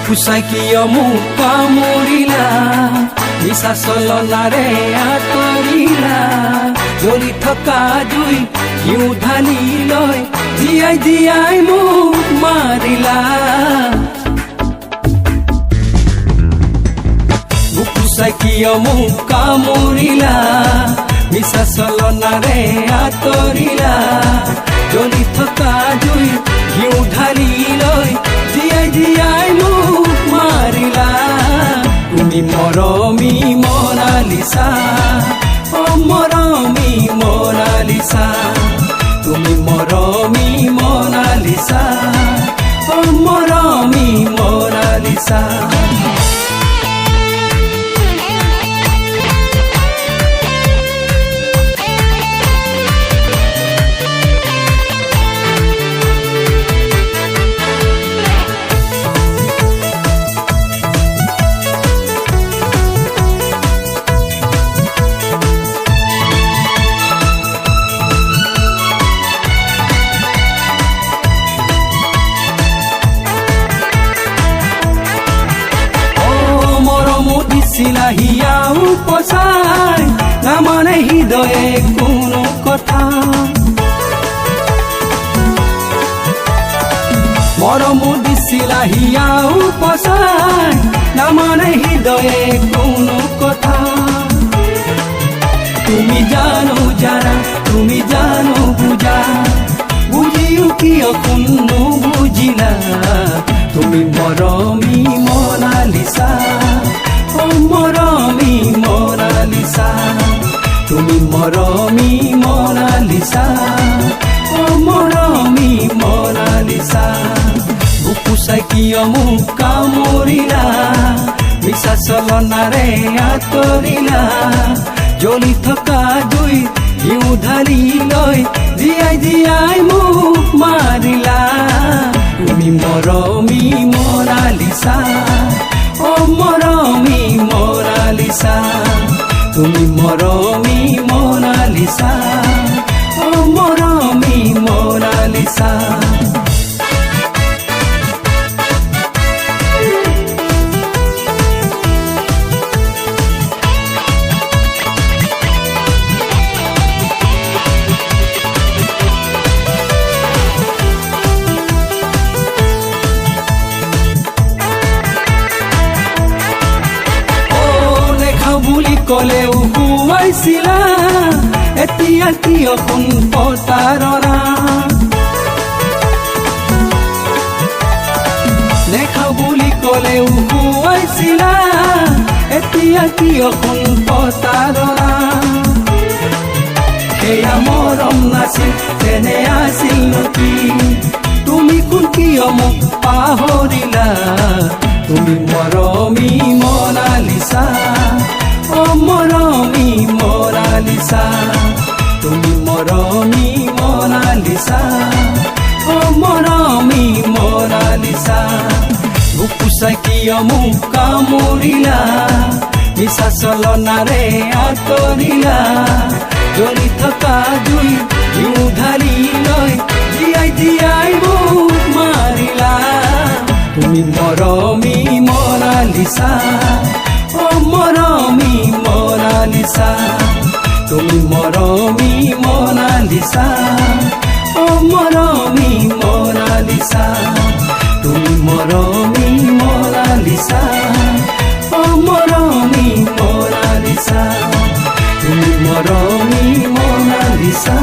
বুকুচাই কিয় মোক কামুৰিলা নিচা চলনাৰে আঁতৰিলা জ্বলি থকা জুই ঘিউ ঢালি লৈ জীয়াই জীয়াই মোক মাৰিলা বুকুচাই কিয় মোক কামুৰিলা নিচা চলনাৰে আঁতৰিলা জ্বলি থকা জুই ঘিউ ঢালি লৈ জীয়াই জীয়াই মোক মাৰিলা তুমি মৰমী মনালিছা অ মৰমী মনালিছা তুমি মৰমী মনালিছা অ মৰমী মনালিছা হিয়াও পচাই নামানে হৃদয়ে কোনো কথা মৰম দিছিলা হিয়াও পচাই নামানে হৃদয়ে কোনো কথা তুমি জানো যাৰা তুমি জানো বুঝা বুঝিও কিয় কোনো বুঝিলা তুমি মৰমী মনালিছা অ মৰমী মনালিছা তুমি মৰমী মনালিছা অ মৰমী মনালিছা বুকুচাই কিয় মোক কামুৰিলা মিছা চলনাৰে আঁতৰিলা জ্বলি থকা জুই ঘিউ ঢালি লৈ জীয়াই জীয়াই মোক মাৰিলা তুমি মৰমী মনালিছা অ মৰমী মনালিছা তুমি মৰমী মনালিছা অ মৰমী মনালিছা কলেও হুৱাইছিলা এতিয়া কিয় কোন প্ৰতাৰণা দেখাও বুলি কলেও হুৱাইছিলা এতিয়া কিয় কোন প্ৰতাৰণা সেয়া মৰম নাছিল তেনে আছিল নেকি তুমি কোন কিয় মোক পাহৰিলা তুমি মৰমী মনালিছা অ মৰমী মনালিছা তুমি মৰমী মনালিছা অ মৰমী মনালিছা বুকুচাই কিয় মোক কামুৰিলা মিছা চলনাৰে আঁতৰিলা জ্বলি থকা জুই ঘিউ ঢালি লৈ জীয়াই জীয়াই মোক মাৰিলা তুমি মৰমী মনালিছা অ মৰমী মনালিছা তুমি মৰমী মনালিছা অ মৰমী মনালিছা তুমি মৰমী মনালিছা অ মৰমী মনালিছা তুমি মৰমী মনালিছা